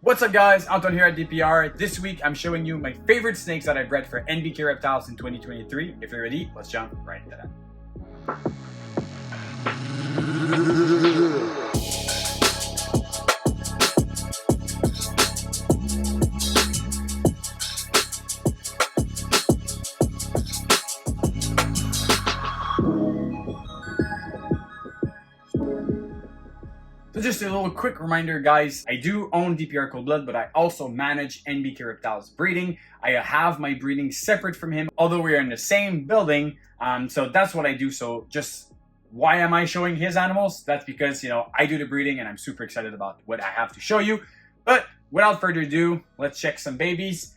What's up guys, Anton here at DPR. This week I'm showing you my favorite snakes that I bred for NBK Reptiles in 2023. If you're ready, let's jump right into that. So just a little quick reminder guys, I do own DPR Coldblood, but I also manage NBK Reptiles breeding. I have my breeding separate from him, although we are in the same building. So that's what I do. So just why am I showing his animals? That's because, you know, I do the breeding and I'm super excited about what I have to show you. But without further ado, let's check some babies.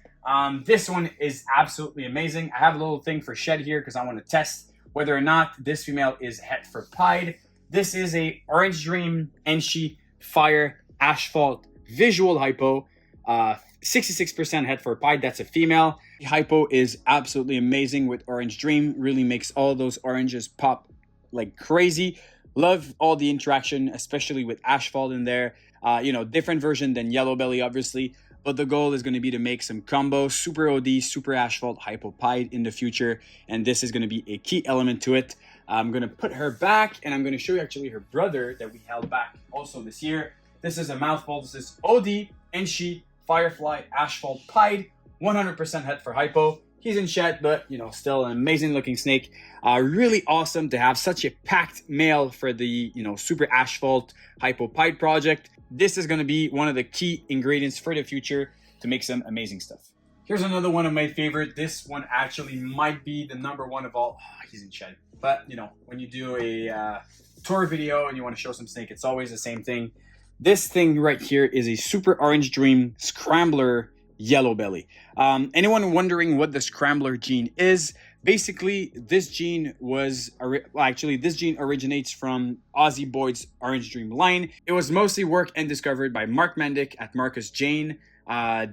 This one is absolutely amazing. I have a little thing for shed here because I want to test whether or not this female is het for pied. This is a Orange Dream Enshi Fire Asphalt Visual Hypo, 66% het for pied. That's a female. The hypo is absolutely amazing with Orange Dream. Really makes all those oranges pop like crazy. Love all the interaction, especially with asphalt in there. You know, different version than Yellow Belly, obviously. But the goal is going to be to make some combos, super OD, super asphalt, hypo pied in the future. And this is going to be a key element to it. I'm going to put her back and I'm going to show you actually her brother that we held back also this year. This is a mouthful. This is OD, Enshi, Firefly, Asphalt, Pied, 100% het for hypo. He's in shed, but you know, still an amazing looking snake. Really awesome to have such a packed male for the, you know, super asphalt hypo pied project. This is going to be one of the key ingredients for the future to make some amazing stuff. Here's another one of my favorite. This one actually might be the #1 of all. Oh, he's in shed. But, you know, when you do a tour video and you want to show some snake, it's always the same thing. This thing right here is a Super Orange Dream Scrambler Yellow Belly. Anyone wondering what the Scrambler gene is? Basically, this gene was, this gene originates from Ozzy Boyd's Orange Dream line. It was mostly worked and discovered by Mark Mendick at Marcus Jane.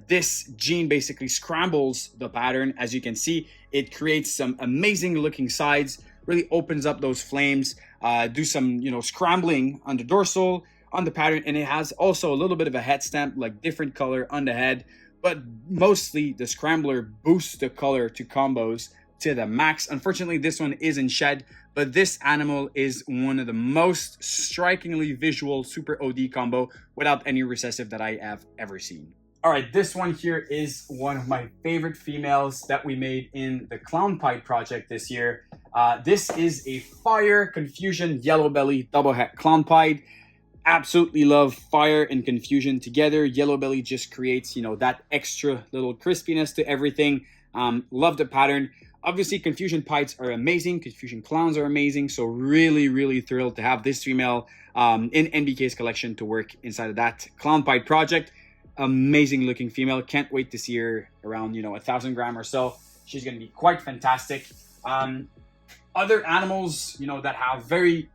This gene basically scrambles the pattern. As you can see, it creates some amazing looking sides, really opens up those flames, do some, you know, scrambling on the dorsal, on the pattern, and it has also a little bit of a head stamp, like different color on the head, but mostly the Scrambler boosts the color to combos to the max. Unfortunately, this one is in shed, but this animal is one of the most strikingly visual super OD combo without any recessive that I have ever seen. All right, this one here is one of my favorite females that we made in the Clown Pied project this year. This is a Fire Confusion Yellow Belly Double Het Clown Pied. Absolutely love fire and confusion together. Yellow Belly just creates, you know, that extra little crispiness to everything. Love the pattern. Obviously, Confusion Pieds are amazing. Confusion Clowns are amazing. So really, really thrilled to have this female in NBK's collection to work inside of that Clown Pied project. Amazing looking female. Can't wait to see her around, you know, 1,000 gram or so. She's going to be quite fantastic. Other animals, you know, that have very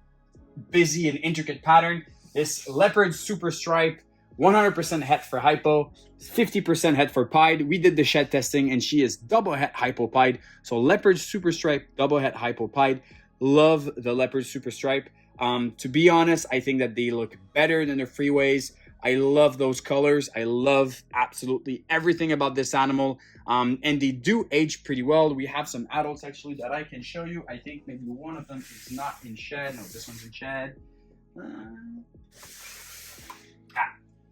busy and intricate pattern. This Leopard Super Stripe, 100% het for hypo, 50% het for pied. We did the shed testing and she is double het hypo pied. So Leopard Super Stripe, double het hypo pied. Love the Leopard Super Stripe. To be honest, I think that they look better than the freeways. I love those colors. I love absolutely everything about this animal. And they do age pretty well. We have some adults actually that I can show you. I think maybe one of them is not in shed. No, this one's in shed.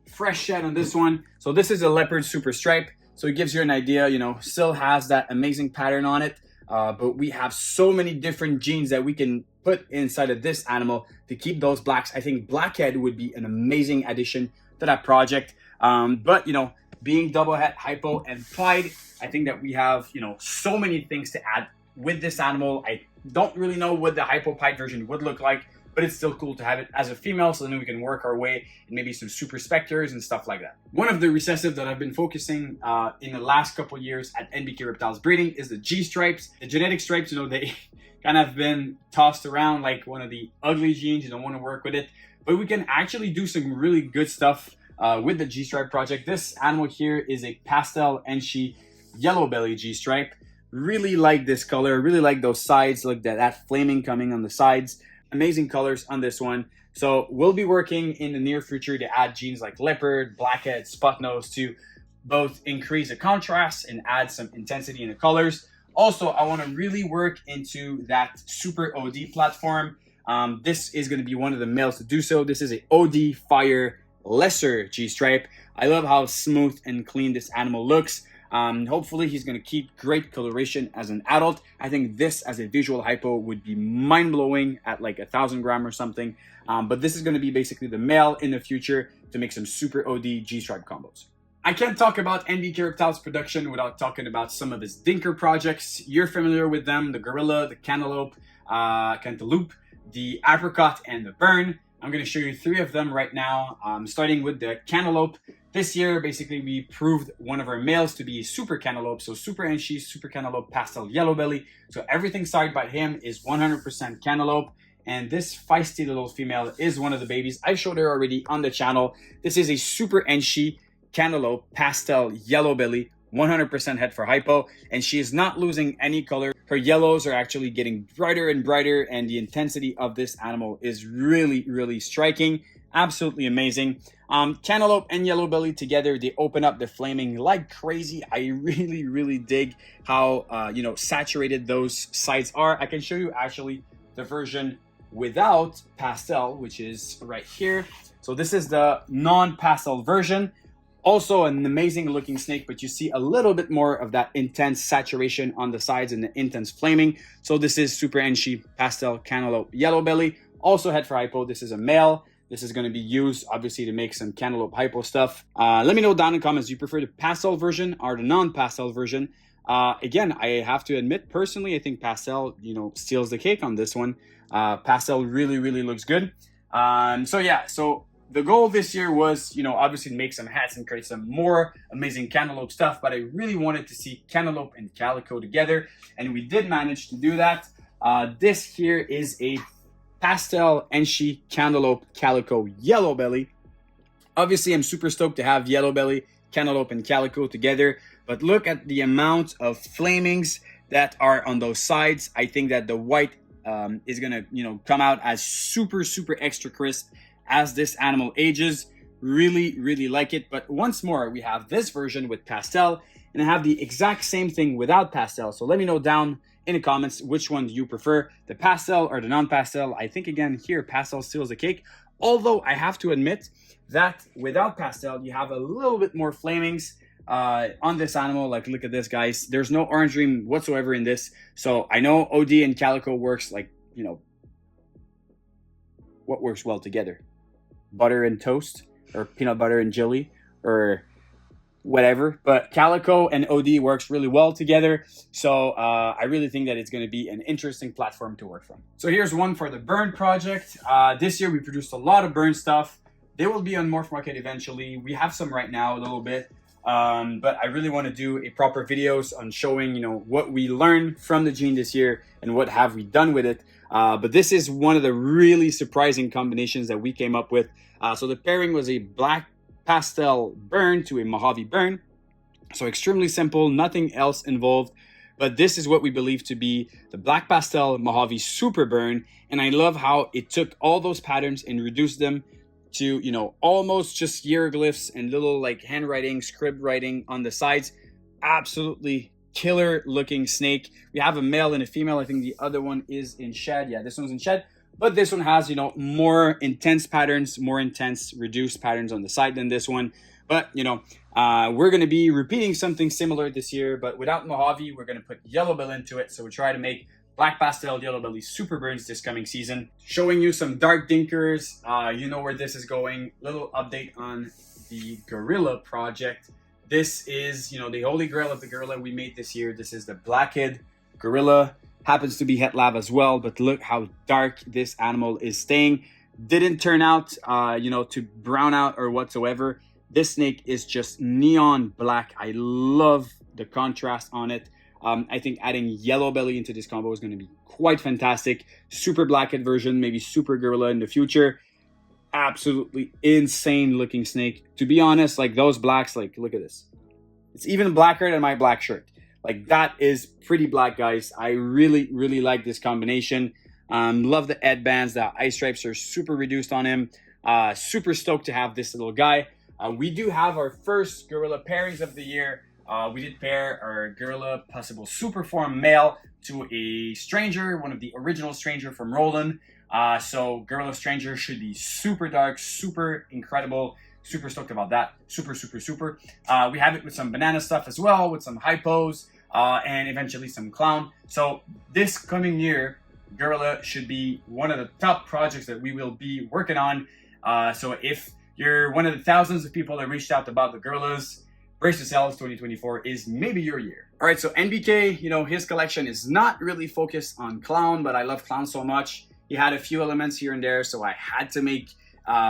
Fresh shed on this one. So this is a Leopard Super Stripe. So it gives you an idea, you know, still has that amazing pattern on it. But we have so many different genes that we can put inside of this animal to keep those blacks. I think Blackhead would be an amazing addition to that project. But, you know, being double het, hypo, and pied, I think that we have, you know, so many things to add with this animal. I don't really know what the hypo pied version would look like, but it's still cool to have it as a female, so then we can work our way in maybe some super specters and stuff like that. One of the recessive that I've been focusing in the last couple years at NBK Reptiles breeding is the G stripes. The genetic stripes, you know, they kind of been tossed around like one of the ugly genes. You don't want to work with it, but we can actually do some really good stuff with the G stripe project. This animal here is a pastel Enshi Yellow Belly G stripe. Really like this color, really like those sides, like that flaming coming on the sides. amazing colors on this one. So we'll be working in the near future to add genes like leopard, blackhead, spot nose to both increase the contrast and add some intensity in the colors. Also, I want to really work into that super OD platform. This is going to be one of the males to do so. This is a OD Fire Lesser G-Stripe. I love how smooth and clean this animal looks. Hopefully he's going to keep great coloration as an adult. I think this as a visual hypo would be mind-blowing at like 1,000 gram or something. But this is going to be basically the male in the future to make some super OD G-Stripe combos. I can't talk about NBK Reptiles production without talking about some of his dinker projects. You're familiar with them: the gorilla, the cantaloupe, cantaloupe, the apricot, and the burn. I'm going to show you 3 of them right now, starting with the cantaloupe. This year, basically, we proved one of our males to be super cantaloupe, so super Enchi, super cantaloupe, pastel yellow belly. So everything side by him is 100% cantaloupe. And this feisty little female is one of the babies. I showed her already on the channel. This is a super Enchi cantaloupe, pastel yellow belly, 100% head for hypo, and she is not losing any color. Her yellows are actually getting brighter and brighter, and the intensity of this animal is really, really striking. Absolutely amazing. Cantaloupe and yellow belly together, they open up the flaming like crazy. I really, really dig how saturated those sides are. I can show you actually the version without pastel, which is right here. So this is the non-pastel version. Also an amazing looking snake, but you see a little bit more of that intense saturation on the sides and the intense flaming. So this is super Enchi pastel cantaloupe yellow belly. Also head for hypo. This is a male. This is going to be used obviously to make some cantaloupe hypo stuff. Let me know down in the comments, do you prefer the pastel version or the non-pastel version? Again, I have to admit personally, I think pastel, steals the cake on this one. Pastel really, really looks good. So the goal this year was, obviously to make some hats and create some more amazing cantaloupe stuff, but I really wanted to see cantaloupe and calico together, and we did manage to do that. This here is a pastel Enchi cantaloupe calico yellow belly. Obviously, I'm super stoked to have yellow belly, cantaloupe, and calico together, but look at the amount of flamings that are on those sides. I think that the white is gonna, come out as super, super extra crisp as this animal ages. Really, really like it. But once more, we have this version with pastel, and I have the exact same thing without pastel. So let me know down in the comments, which one do you prefer, the pastel or the non-pastel? I think again here, pastel steals the cake. Although I have to admit that without pastel, you have a little bit more flamings on this animal. Like, look at this, guys. There's no orange ring whatsoever in this. So I know OD and calico works like, what works well together? Butter and toast, or peanut butter and jelly, or whatever. But calico and OD works really well together. So I really think that it's going to be an interesting platform to work from. So here's one for the burn project. This year we produced a lot of burn stuff. They will be on Morph Market eventually. We have some right now, a little bit. But I really want to do a proper videos on showing, what we learned from the gene this year and what have we done with it. But this is one of the really surprising combinations that we came up with. So the pairing was a black pastel burn to a Mojave burn. So extremely simple, nothing else involved. But this is what we believe to be the black pastel Mojave super burn. And I love how it took all those patterns and reduced them to, almost just hieroglyphs and little like handwriting, script writing on the sides. Absolutely killer looking snake. We have a male and a female. I think the other one is in shed. Yeah, this one's in shed. But this one has, more intense patterns, more intense reduced patterns on the side than this one. But, we're going to be repeating something similar this year, but without Mojave, we're going to put yellow belly into it. So we try to make black pastel yellow belly super burns this coming season. Showing you some dark dinkers. You know where this is going. Little update on the gorilla project. This is, the holy grail of the gorilla we made this year. This is the blackhead gorilla. Happens to be het lab as well, but look how dark this animal is staying. Didn't turn out, to brown out or whatsoever. This snake is just neon black. I love the contrast on it. I think adding yellow belly into this combo is going to be quite fantastic. Super blackhead version, maybe super gorilla in the future. Absolutely insane looking snake. To be honest, like those blacks, like look at this. It's even blacker than my black shirt. Like that is pretty black, guys. I really, really like this combination. Love the headbands. The eye stripes are super reduced on him. Super stoked to have this little guy. We do have our first gorilla pairings of the year. We did pair our gorilla possible super form male to a stranger, one of the original stranger from Roland. So gorilla stranger should be super dark, super incredible. Super stoked about that. Super. We have it with some banana stuff as well, with some hypos, and eventually some clown. So this coming year, gorilla should be one of the top projects that we will be working on. So if you're one of the thousands of people that reached out about the gorillas, brace yourselves, 2024 is maybe your year. All right, so NBK, you know, his collection is not really focused on clown, but I love clown so much. He had a few elements here and there, so I had to make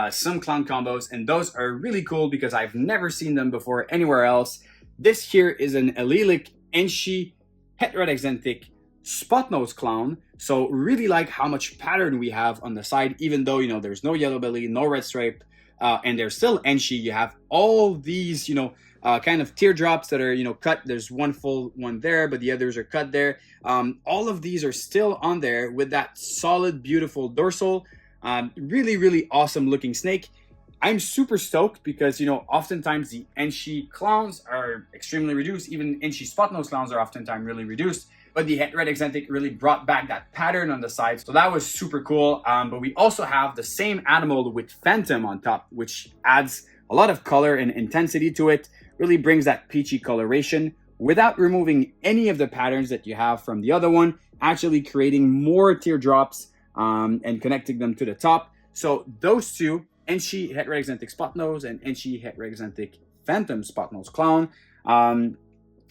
some clown combos, and those are really cool because I've never seen them before anywhere else. This here is an allelic Enshi heteroexanthic spot nose clown. So really like how much pattern we have on the side, even though, you know, there's no yellow belly, no red stripe, and there's still Enshi. You have all these, you know, kind of teardrops that are, you know, cut. There's one full one there, but the others are cut there. All of these are still on there with that solid, beautiful dorsal. Really awesome looking snake. I'm super stoked because, you know, oftentimes the Enshi clowns are extremely reduced. Even Enshi spot nose clowns are oftentimes really reduced. But the heteroexanthic really brought back that pattern on the side. So that was super cool. But we also have the same animal with Phantom on top, which adds a lot of color and intensity to it. Really brings that peachy coloration without removing any of the patterns that you have from the other one, actually creating more teardrops and connecting them to the top. So those two, Enshi heteroexanthic spot nose and Enshi heteroexanthic Phantom spot nose clown.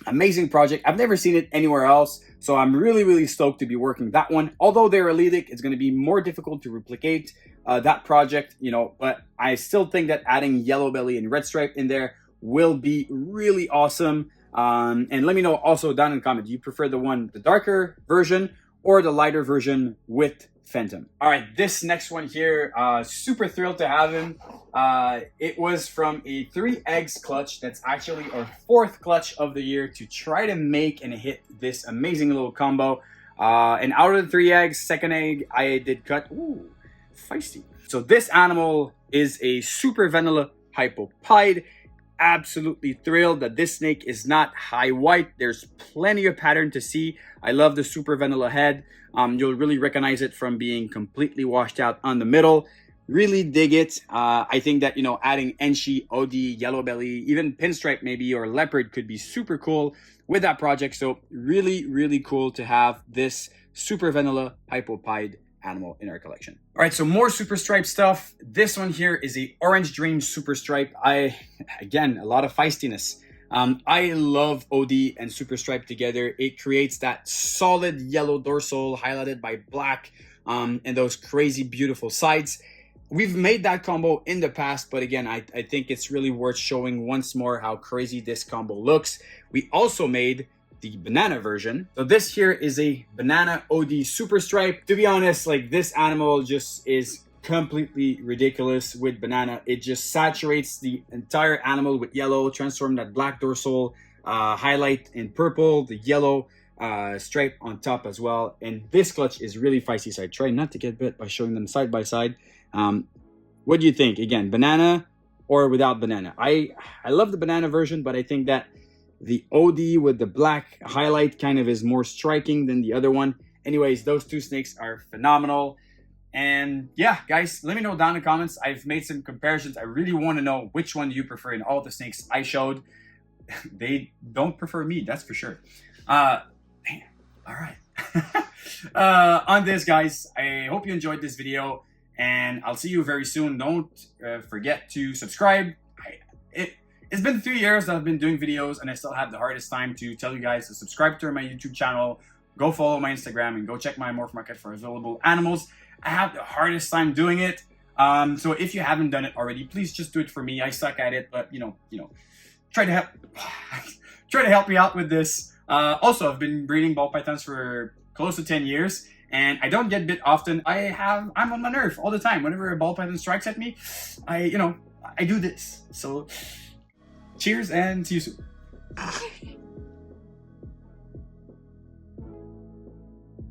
Amazing project. I've never seen it anywhere else, so I'm really stoked to be working that one. Although they're allelic, it's going to be more difficult to replicate that project, you know, but I still think that adding yellow belly and red stripe in there will be really awesome. And let me know also down in the comment, do you prefer the darker version or the lighter version with Phantom? All right, this next one here, super thrilled to have him. It was from a 3 eggs clutch. That's actually our 4th clutch of the year to try to make and hit this amazing little combo. And out of the 3 eggs, 2nd egg I did cut. Ooh, feisty. So this animal is a super vanilla hypopide. Absolutely thrilled that this snake is not high white. There's plenty of pattern to see. I love the super vanilla head. You'll really recognize it from being completely washed out on the middle. Really dig it. I think that, you know, adding Enshi, OD, yellow belly, even pinstripe maybe, or leopard could be super cool with that project. So really cool to have this super vanilla hypopide animal in our collection. All right, so more super stripe stuff. This one here is a orange dream super stripe. Again, a lot of feistiness. I love OD and super stripe together. It creates that solid yellow dorsal highlighted by black and those crazy beautiful sides. We've made that combo in the past, but again, I think it's really worth showing once more how crazy this combo looks. We also made the banana version. So this here is a banana OD super stripe. To be honest, like, this animal just is completely ridiculous with banana. It just saturates the entire animal with yellow, transform that black dorsal highlight in purple, the yellow stripe on top as well. And this clutch is really feisty, so I try not to get bit by showing them side by side. What do you think? Again, banana or without banana? I love the banana version, but I think that the OD with the black highlight kind of is more striking than the other one. Anyways, those two snakes are phenomenal. And yeah, guys, let me know down in the comments. I've made some comparisons. I really want to know which one do you prefer in all the snakes I showed. They don't prefer me, that's for sure. All right. On this, guys, I hope you enjoyed this video, and I'll see you very soon. Don't forget to subscribe. It's been 3 years that I've been doing videos, and I still have the hardest time to tell you guys to subscribe to my YouTube channel, go follow my Instagram, and go check my Morph Market for available animals. I have the hardest time doing it. So if you haven't done it already, please just do it for me. I suck at it, but you know, try to help me out with this. Also, I've been breeding ball pythons for close to 10 years, and I don't get bit often. I'm on my nerve all the time. Whenever a ball python strikes at me, I do this. So cheers and see you soon.